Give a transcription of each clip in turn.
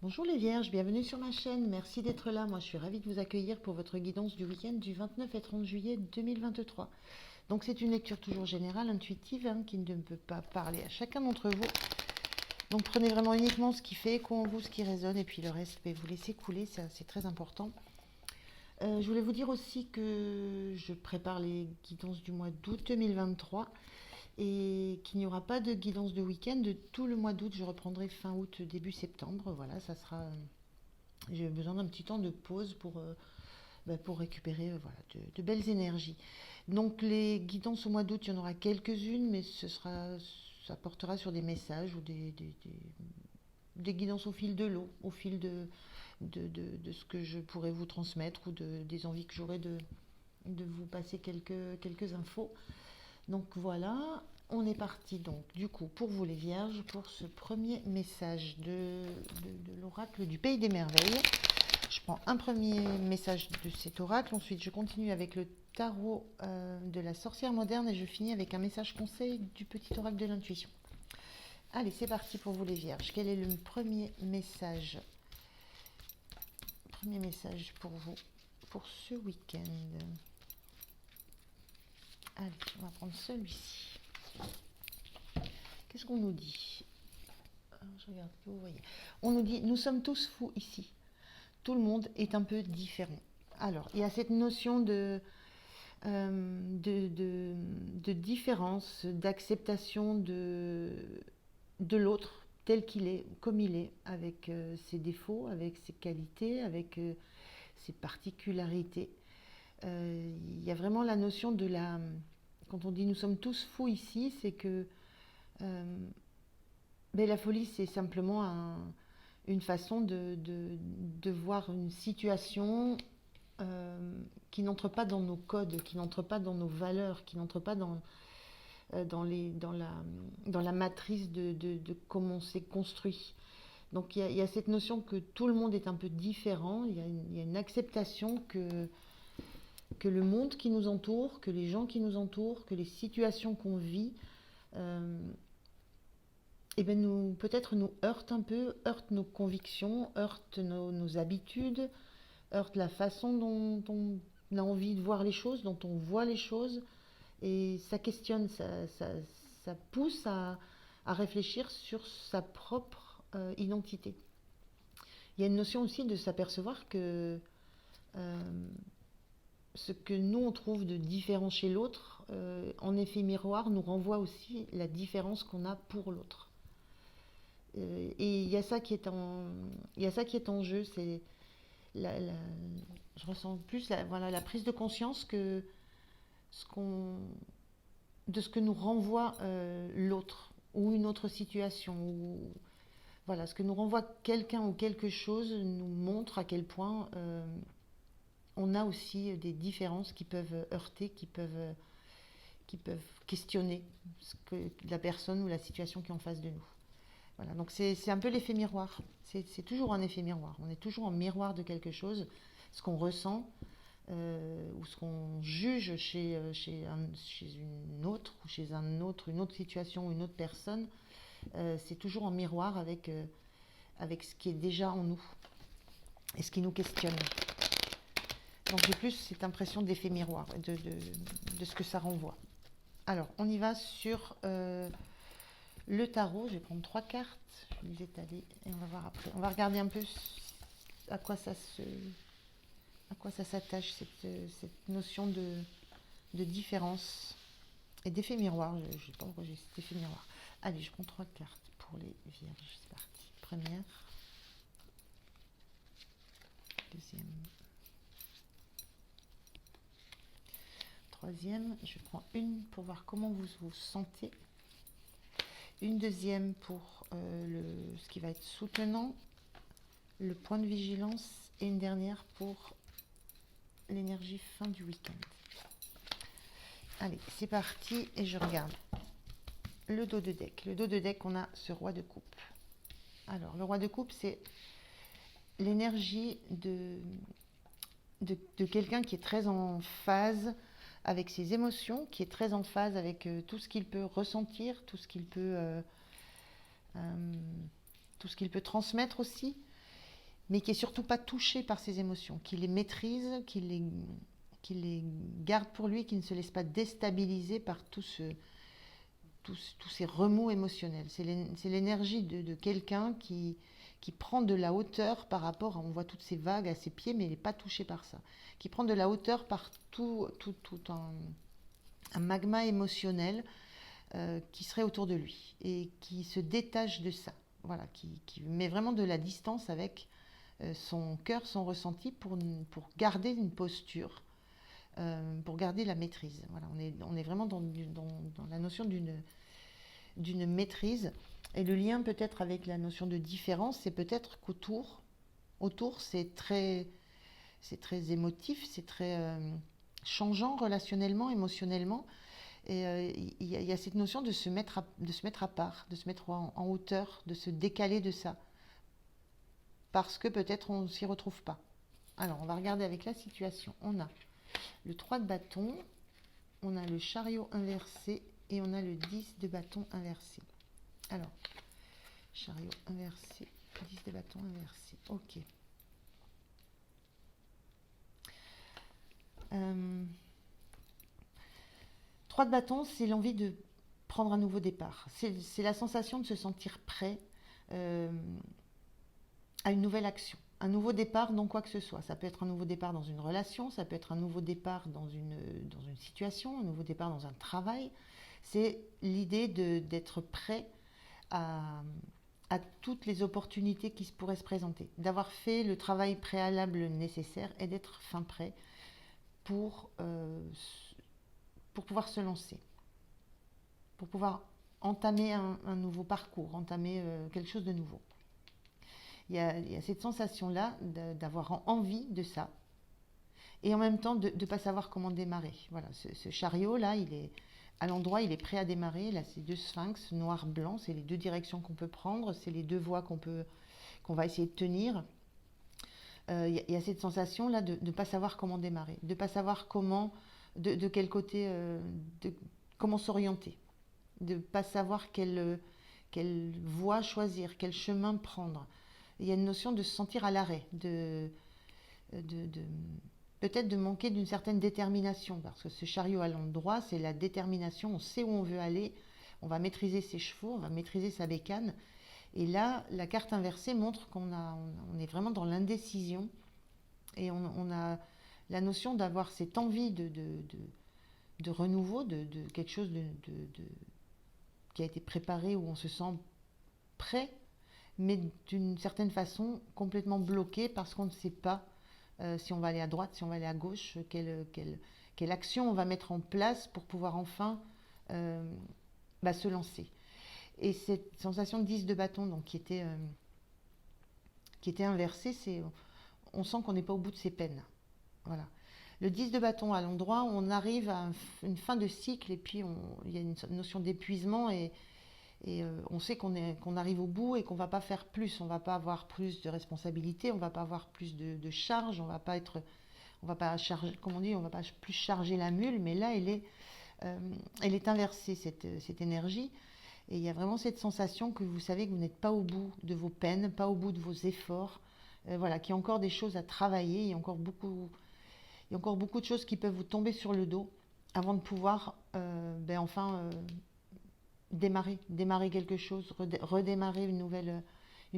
Bonjour les Vierges, bienvenue sur ma chaîne, merci d'être là. Moi je suis ravie de vous accueillir pour votre guidance du week-end du 29 et 30 juillet 2023. Donc c'est une lecture toujours générale, intuitive, qui ne peut pas parler à chacun d'entre vous. Donc prenez vraiment uniquement ce qui fait écho en vous, ce qui résonne, et puis le reste, vous laissez couler, ça c'est très important. Je voulais vous dire aussi que je prépare les guidances du mois d'août 2023 et qu'il n'y aura pas de guidance de week-end de tout le mois d'août. Je reprendrai fin août, début septembre. Voilà, ça sera. J'ai besoin d'un petit temps de pause pour récupérer de belles énergies. Donc les guidances au mois d'août, il y en aura quelques-unes, mais ça portera sur des messages ou des guidances au fil de l'eau, au fil de ce que je pourrais vous transmettre ou des envies que j'aurais de vous passer quelques infos. Donc voilà, on est parti donc du coup pour vous les Vierges pour ce premier message de l'oracle du Pays des Merveilles. Je prends un premier message de cet oracle, ensuite je continue avec le tarot de la sorcière moderne et je finis avec un message conseil du petit oracle de l'intuition. Allez, c'est parti pour vous les Vierges. Quel est le premier message pour vous pour ce week-end? Allez, on va prendre celui-ci. Qu'est-ce qu'on nous dit? Je regarde que vous voyez. On nous dit, nous sommes tous fous ici. Tout le monde est un peu différent. Alors, il y a cette notion de différence, d'acceptation de l'autre tel qu'il est, comme il est, avec ses défauts, avec ses qualités, avec ses particularités. Il y a vraiment la notion de la... Quand on dit nous sommes tous fous ici, c'est que la folie, c'est simplement une façon de voir une situation qui n'entre pas dans nos codes, qui n'entre pas dans nos valeurs, qui n'entre pas dans la matrice de comment on s'est construit. Donc il y a cette notion que tout le monde est un peu différent, il y a une acceptation que le monde qui nous entoure, que les gens qui nous entourent, que les situations qu'on vit, euh, peut-être nous heurtent un peu, heurtent nos convictions, heurtent nos habitudes, heurtent la façon dont on a envie de voir les choses, dont on voit les choses. Et ça questionne, ça pousse à réfléchir sur sa propre identité. Il y a une notion aussi de s'apercevoir que euh, ce que nous on trouve de différent chez l'autre, en effet miroir, nous renvoie aussi la différence qu'on a pour l'autre. Et il y a ça qui est en jeu, c'est la, la- je ressens plus la prise de conscience que ce qu'on, de ce que nous renvoie l'autre ou une autre situation. Ou, voilà, ce que nous renvoie quelqu'un ou quelque chose nous montre à quel point on a aussi des différences qui peuvent heurter, qui peuvent questionner ce que la personne ou la situation qui est en face de nous. Voilà, donc c'est un peu l'effet miroir. C'est toujours un effet miroir. On est toujours en miroir de quelque chose, ce qu'on ressent ou ce qu'on juge chez une autre ou chez un autre, une autre situation ou une autre personne. C'est toujours en miroir avec ce qui est déjà en nous et ce qui nous questionne. Donc j'ai plus cette impression d'effet miroir, de ce que ça renvoie. Alors, on y va sur le tarot. Je vais prendre 3 cartes, je vais les étaler et on va voir après. On va regarder un peu à quoi ça s'attache, cette notion de différence et d'effet miroir. Je ne sais pas pourquoi j'ai cet effet miroir. Allez, je prends 3 cartes pour les vierges. C'est parti. Première, deuxième, troisième. Je prends une pour voir comment vous vous sentez. Une deuxième pour ce qui va être soutenant, le point de vigilance, et une dernière pour l'énergie fin du week-end. Allez, c'est parti et je regarde le dos de deck. Le dos de deck, on a ce roi de coupe. Alors, le roi de coupe, c'est l'énergie de quelqu'un qui est très en phase avec ses émotions, qui est très en phase avec tout ce qu'il peut ressentir, tout ce qu'il peut transmettre aussi. mais qui est surtout pas touché par ses émotions, qui les maîtrise, qui les garde pour lui, qui ne se laisse pas déstabiliser par tous ces remous émotionnels. C'est l'énergie de quelqu'un qui prend de la hauteur par rapport on voit toutes ces vagues à ses pieds, mais il n'est pas touché par ça. Qui prend de la hauteur par tout un magma émotionnel qui serait autour de lui et qui se détache de ça. Voilà, qui met vraiment de la distance avec son cœur, son ressenti pour garder une posture, pour garder la maîtrise. Voilà, on est vraiment dans la notion d'une maîtrise. Et le lien peut-être avec la notion de différence, c'est peut-être autour c'est très émotif, c'est très changeant relationnellement, émotionnellement. Et y a cette notion de se mettre à part, de se mettre en hauteur, de se décaler de ça. Parce que peut-être on ne s'y retrouve pas. Alors, on va regarder avec la situation. On a le 3 de bâton, on a le chariot inversé et on a le 10 de bâton inversé. Alors, chariot inversé, 10 de bâton inversé. Ok. 3 de bâton, c'est l'envie de prendre un nouveau départ. C'est la sensation de se sentir prêt à une nouvelle action. Un nouveau départ dans quoi que ce soit. Ça peut être un nouveau départ dans une relation, ça peut être un nouveau départ dans une situation, un nouveau départ dans un travail. C'est l'idée d'être prêt à, à toutes les opportunités qui pourraient se présenter, d'avoir fait le travail préalable nécessaire et d'être fin prêt pour pouvoir se lancer, pour pouvoir entamer un nouveau parcours, entamer quelque chose de nouveau. Il y a cette sensation-là d'avoir envie de ça et en même temps de ne pas savoir comment démarrer. Voilà, ce chariot-là, il est à l'endroit, il est prêt à démarrer. Là, c'est deux sphinx, noir-blanc, c'est les deux directions qu'on peut prendre, c'est les deux voies qu'on va essayer de tenir. Il y a cette sensation-là de ne pas savoir comment démarrer, de ne pas savoir de quel côté, comment s'orienter, de ne pas savoir quelle voie choisir, quel chemin prendre. Il y a une notion de se sentir à l'arrêt, peut-être de manquer d'une certaine détermination, parce que ce chariot à l'endroit, c'est la détermination, on sait où on veut aller, on va maîtriser ses chevaux, on va maîtriser sa bécane. Et là, la carte inversée montre qu'on est vraiment dans l'indécision et on a la notion d'avoir cette envie de renouveau, de quelque chose qui a été préparé, où on se sent prêt, mais d'une certaine façon complètement bloqué parce qu'on ne sait pas si on va aller à droite, si on va aller à gauche, quelle action on va mettre en place pour pouvoir enfin se lancer. Et cette sensation de 10 de bâton donc, qui était inversée, on sent qu'on n'est pas au bout de ses peines. Voilà. Le 10 de bâton à l'endroit, on arrive à une fin de cycle et puis il y a une notion d'épuisement et on sait qu'on arrive au bout et qu'on ne va pas faire plus, on ne va pas avoir plus de responsabilités, on ne va pas avoir plus de charges, on va pas charger, comme on dit, on va pas plus charger la mule, mais là elle est inversée cette énergie et il y a vraiment cette sensation que vous savez que vous n'êtes pas au bout de vos peines, pas au bout de vos efforts, voilà, qu'il y a encore des choses à travailler, il y a encore beaucoup de choses qui peuvent vous tomber sur le dos avant de pouvoir enfin démarrer quelque chose, redémarrer une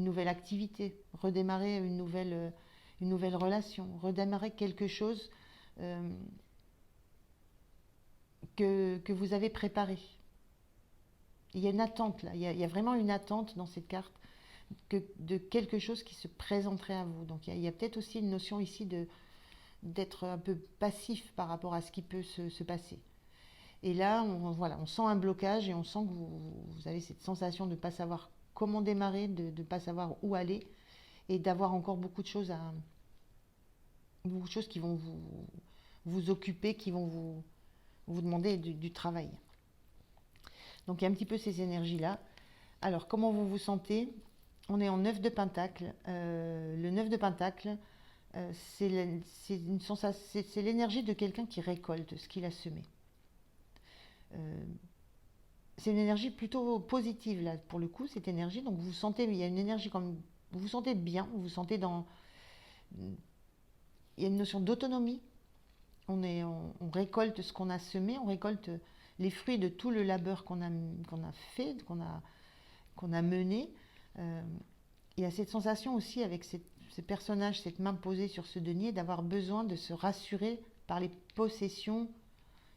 nouvelle activité, redémarrer une nouvelle relation, redémarrer quelque chose que vous avez préparé. Il y a une attente là, il y a vraiment une attente dans cette carte de quelque chose qui se présenterait à vous. Donc il y a peut-être aussi une notion ici d'être un peu passif par rapport à ce qui peut se passer. Et là, on sent un blocage et on sent que vous avez cette sensation de ne pas savoir comment démarrer, de ne pas savoir où aller et d'avoir encore beaucoup de choses qui vont vous occuper, qui vont vous demander du travail. Donc il y a un petit peu ces énergies-là. Alors, comment vous vous sentez? On est en 9 de Pentacle. Le 9 de Pentacle, c'est l'énergie de quelqu'un qui récolte ce qu'il a semé. C'est une énergie plutôt positive là pour le coup, cette énergie. Donc vous sentez, il y a une énergie comme vous sentez bien, vous vous sentez dans... Il y a une notion d'autonomie. On récolte ce qu'on a semé, on récolte les fruits de tout le labeur qu'on a fait, qu'on a mené. Euh, il y a cette sensation aussi avec ce personnage, cette main posée sur ce denier, d'avoir besoin de se rassurer par les possessions,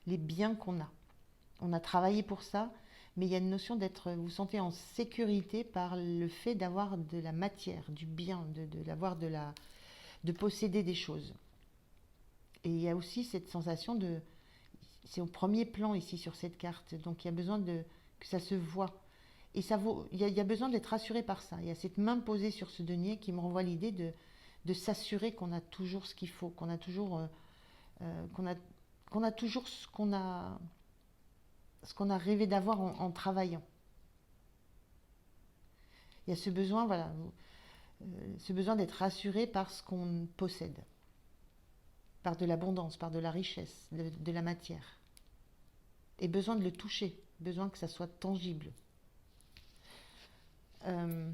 les biens qu'on a. On a travaillé pour ça, mais il y a une notion d'être, vous vous sentez en sécurité par le fait d'avoir de la matière, du bien, de posséder des choses. Et il y a aussi cette sensation de, c'est au premier plan ici sur cette carte, donc il y a besoin que ça se voit. Et il y a besoin d'être rassuré par ça. Il y a cette main posée sur ce denier qui me renvoie l'idée de s'assurer qu'on a toujours ce qu'il faut, qu'on a toujours, qu'on a, qu'on a toujours ce qu'on a rêvé d'avoir en travaillant. Il y a ce besoin, voilà, ce besoin d'être rassuré par ce qu'on possède, par de l'abondance, par de la richesse, de la matière. Et besoin de le toucher, besoin que ça soit tangible. Euh,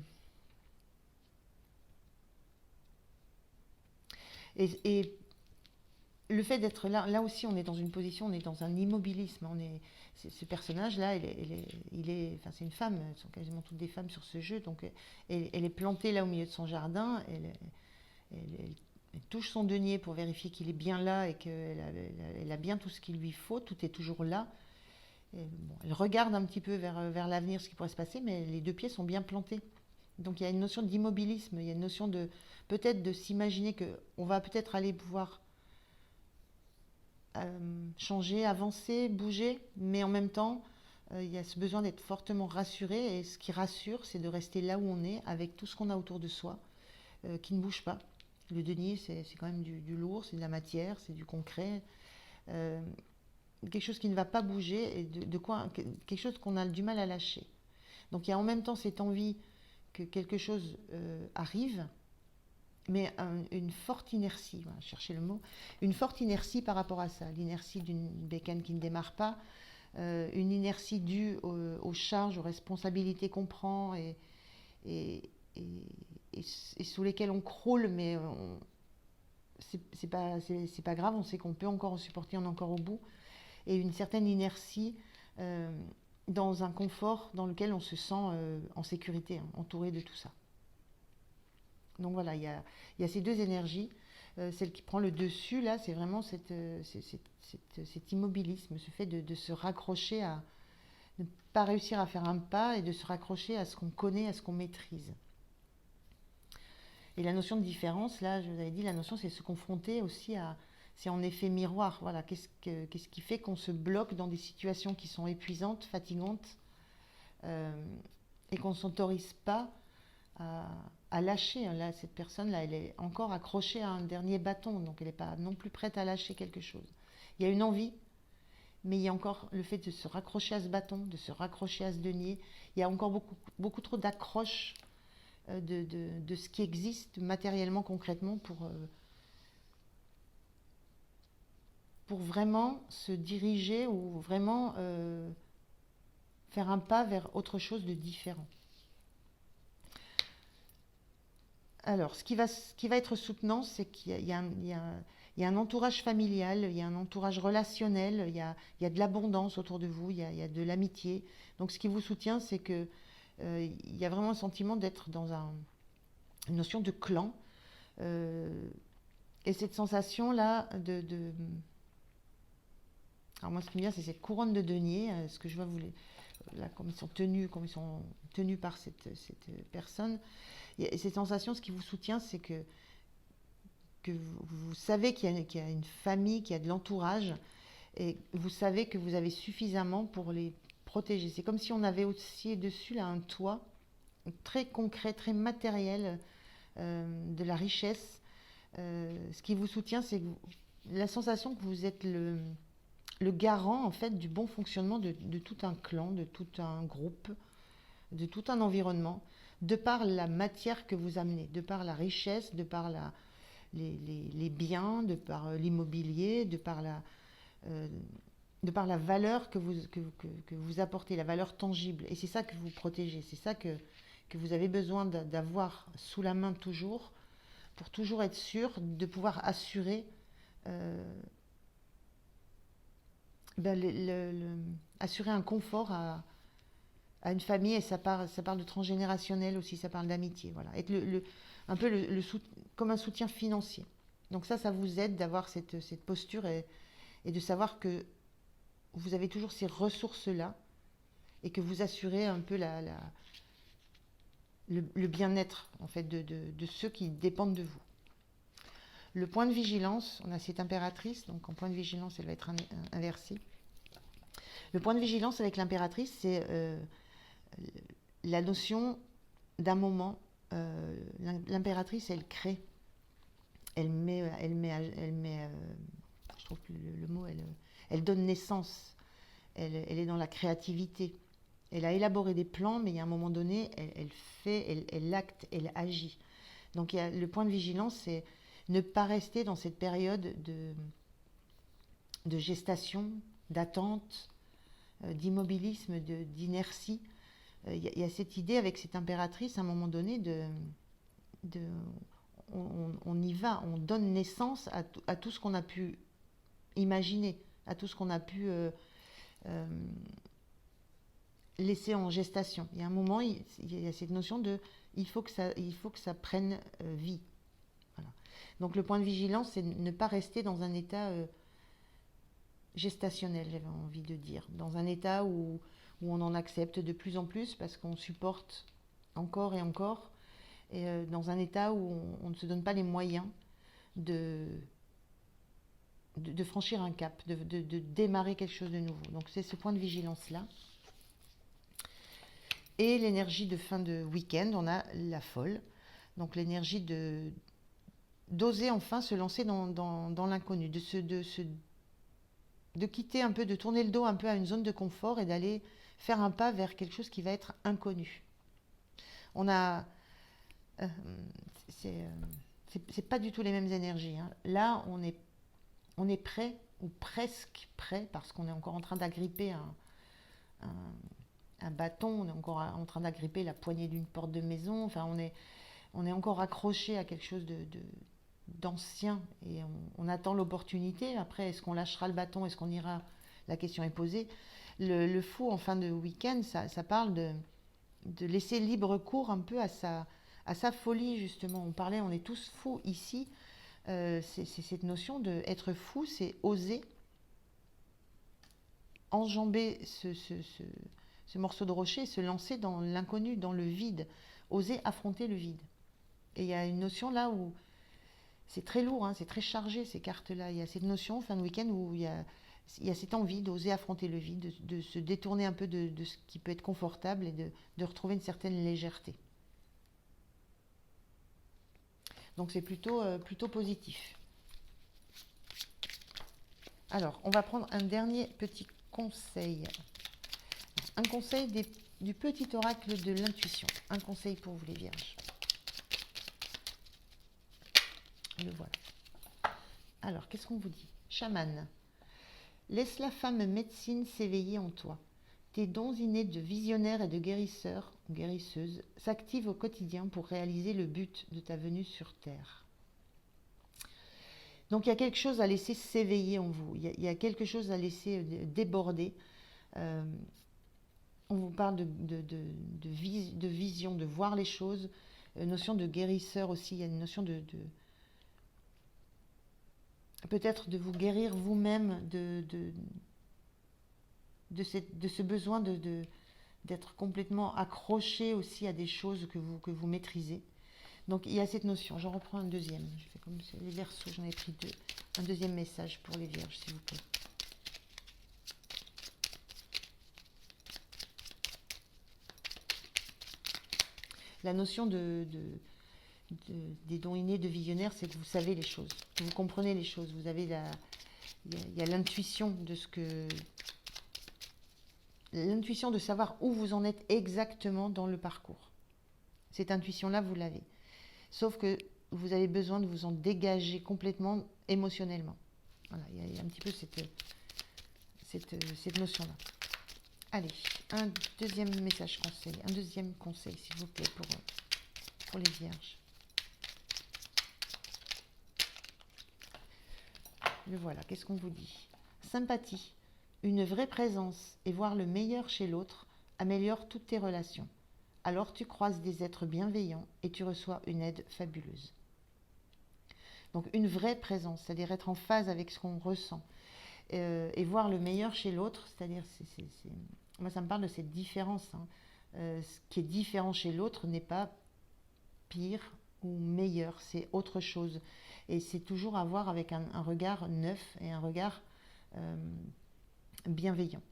et le fait d'être là, là aussi, on est dans une position, on est dans un immobilisme. Ce personnage-là, enfin, c'est une femme, ce sont quasiment toutes des femmes sur ce jeu, donc elle est plantée là au milieu de son jardin, elle touche son denier pour vérifier qu'il est bien là et qu'elle a bien tout ce qu'il lui faut, tout est toujours là. Et bon, elle regarde un petit peu vers l'avenir, ce qui pourrait se passer, mais les deux pieds sont bien plantés. Donc il y a une notion d'immobilisme, il y a une notion de peut-être de s'imaginer qu'on va peut-être aller pouvoir changer, avancer, bouger, mais en même temps, il y a ce besoin d'être fortement rassuré, et ce qui rassure, c'est de rester là où on est, avec tout ce qu'on a autour de soi, qui ne bouge pas. Le denier, c'est quand même du lourd, c'est de la matière, c'est du concret, euh, quelque chose qui ne va pas bouger, et quelque chose qu'on a du mal à lâcher. Donc il y a en même temps cette envie que quelque chose arrive, mais une forte inertie, voilà, chercher le mot, une forte inertie par rapport à ça, l'inertie d'une bécane qui ne démarre pas, une inertie due aux charges, aux responsabilités qu'on prend et, et, et sous lesquelles on croule, mais c'est pas grave, on sait qu'on peut encore en supporter, on est encore au bout, et une certaine inertie euh, dans un confort dans lequel on se sent en sécurité, hein, entouré de tout ça. Donc voilà, il y a ces deux énergies. Celle qui prend le dessus, là, c'est vraiment cet immobilisme, ce fait de se raccrocher à ne pas réussir à faire un pas et de se raccrocher à ce qu'on connaît, à ce qu'on maîtrise. Et la notion de différence, là, je vous avais dit, la notion, c'est se confronter aussi à... C'est en effet miroir. Voilà, qu'est-ce qui fait qu'on se bloque dans des situations qui sont épuisantes, fatigantes, euh, et qu'on ne s'autorise pas à, à lâcher. Là, cette personne-là, elle est encore accrochée à un dernier bâton, donc elle n'est pas non plus prête à lâcher quelque chose. Il y a une envie, mais il y a encore le fait de se raccrocher à ce bâton, de se raccrocher à ce denier. Il y a encore beaucoup trop d'accroche de ce qui existe matériellement, concrètement, pour vraiment se diriger ou vraiment faire un pas vers autre chose de différent. Alors, ce qui va être soutenant, c'est qu'il y a, il y a un entourage familial, il y a un entourage relationnel, il y a de l'abondance autour de vous, il y a de l'amitié. Donc, ce qui vous soutient, c'est que il y a vraiment un sentiment d'être dans une notion de clan. euh, et cette sensation-là alors moi, ce qui me vient, c'est cette couronne de denier, ce que je vois, là, comme ils sont tenus par cette personne. Et cette sensation, ce qui vous soutient, c'est que vous savez qu'il y a une famille, qu'il y a de l'entourage, et vous savez que vous avez suffisamment pour les protéger. C'est comme si on avait aussi dessus là un toit très concret, très matériel, de la richesse. Ce qui vous soutient, c'est la sensation que vous êtes le garant en fait du bon fonctionnement de tout un clan, de tout un groupe, de tout un environnement, de par la matière que vous amenez, de par la richesse, de par les biens, de par l'immobilier, euh, de par la valeur que vous apportez, la valeur tangible. Et c'est ça que vous protégez, c'est ça que vous avez besoin d'avoir sous la main toujours, pour toujours être sûr de pouvoir assurer, ben, assurer un confort à une famille, et ça parle de transgénérationnel aussi, ça parle d'amitié, voilà. Être un peu comme un soutien financier. Donc ça vous aide d'avoir cette posture et de savoir que vous avez toujours ces ressources-là et que vous assurez un peu le bien-être en fait de ceux qui dépendent de vous. Le point de vigilance, on a cette impératrice, donc en point de vigilance, elle va être inversée. Le point de vigilance avec l'impératrice, c'est la notion d'un moment. L'impératrice, elle crée, je trouve plus le mot, elle donne naissance, elle est dans la créativité. Elle a élaboré des plans, mais il y a un moment donné, elle fait, elle acte, elle agit. Donc le point de vigilance, c'est ne pas rester dans cette période de gestation, d'attente, d'immobilisme, d'inertie. Il y a cette idée avec cette impératrice, à un moment donné, on y va, on donne naissance à tout ce qu'on a pu imaginer, à tout ce qu'on a pu laisser en gestation. Il y a un moment, il y a cette notion de il faut que ça prenne vie. Voilà. Donc le point de vigilance, c'est ne pas rester dans un état gestationnel, j'avais envie de dire, dans un état où on en accepte de plus en plus parce qu'on supporte encore et encore, et dans un état où on ne se donne pas les moyens de franchir un cap, de démarrer quelque chose de nouveau. Donc c'est ce point de vigilance-là. Et l'énergie de fin de week-end, on a la folle. Donc l'énergie d'oser enfin se lancer dans l'inconnu, de quitter un peu, de tourner le dos un peu à une zone de confort et d'aller faire un pas vers quelque chose qui va être inconnu. On a... c'est pas du tout les mêmes énergies. Hein. Là, on est prêt, ou presque prêt, parce qu'on est encore en train d'agripper un bâton, on est encore en train d'agripper la poignée d'une porte de maison, enfin on est encore accroché à quelque chose d'ancien, et on attend l'opportunité. Après, est-ce qu'on lâchera le bâton, est-ce qu'on ira, la question est posée. Le fou en fin de week-end, ça parle de laisser libre cours un peu à sa folie, justement. On est tous fous ici. C'est cette notion d'être fou, c'est oser enjamber ce morceau de rocher, se lancer dans l'inconnu, dans le vide, oser affronter le vide. Et il y a une notion là où c'est très lourd, hein, c'est très chargé ces cartes-là. Il y a cette notion, fin de week-end, où il y a cette envie d'oser affronter le vide, de se détourner un peu de ce qui peut être confortable et de retrouver une certaine légèreté. Donc c'est plutôt positif. Alors, on va prendre un dernier petit conseil. Un conseil du petit oracle de l'intuition. Un conseil pour vous les vierges. Le voilà. Alors, qu'est-ce qu'on vous dit? Chamane. Laisse la femme médecine s'éveiller en toi. Tes dons innés de visionnaire et de guérisseur ou guérisseuse s'activent au quotidien pour réaliser le but de ta venue sur Terre. Donc il y a quelque chose à laisser s'éveiller en vous, il y a quelque chose à laisser déborder. On vous parle de vision, de voir les choses, notion de guérisseur aussi, il y a une notion peut-être de vous guérir vous-même de ce besoin d'être complètement accroché aussi à des choses que vous maîtrisez. Donc il y a cette notion. J'en reprends un deuxième. Je fais comme les Verseaux, j'en ai pris deux. Un deuxième message pour les Vierges, s'il vous plaît. La notion des dons innés de visionnaire, c'est que vous savez les choses, que vous comprenez les choses. Vous avez il y a l'intuition de l'intuition de savoir où vous en êtes exactement dans le parcours. Cette intuition-là, vous l'avez. Sauf que vous avez besoin de vous en dégager complètement émotionnellement. Voilà, il y a un petit peu cette notion-là. Allez, un deuxième message conseil, un deuxième conseil, s'il vous plaît, pour les vierges. Le voilà, qu'est-ce qu'on vous dit? Sympathie. Une vraie présence et voir le meilleur chez l'autre améliore toutes tes relations. Alors tu croises des êtres bienveillants et tu reçois une aide fabuleuse. Donc une vraie présence, c'est-à-dire être en phase avec ce qu'on ressent et voir le meilleur chez l'autre, c'est-à-dire, moi ça me parle de cette différence. Hein. Ce qui est différent chez l'autre n'est pas pire ou meilleur, c'est autre chose. Et c'est toujours à voir avec un regard neuf et un regard euh, bienveillant.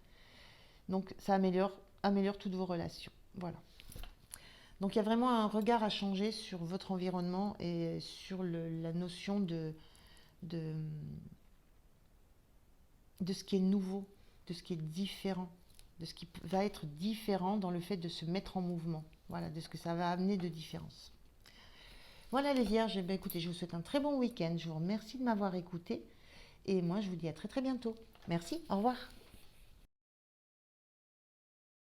Donc ça améliore toutes vos relations. Voilà. Donc il y a vraiment un regard à changer sur votre environnement et sur la notion de, de ce qui est nouveau, de ce qui est différent, de ce qui va être différent dans le fait de se mettre en mouvement. Voilà, de ce que ça va amener de différence. Voilà les vierges, écoutez, je vous souhaite un très bon week-end. Je vous remercie de m'avoir écouté et moi je vous dis à très très bientôt. Merci, au revoir.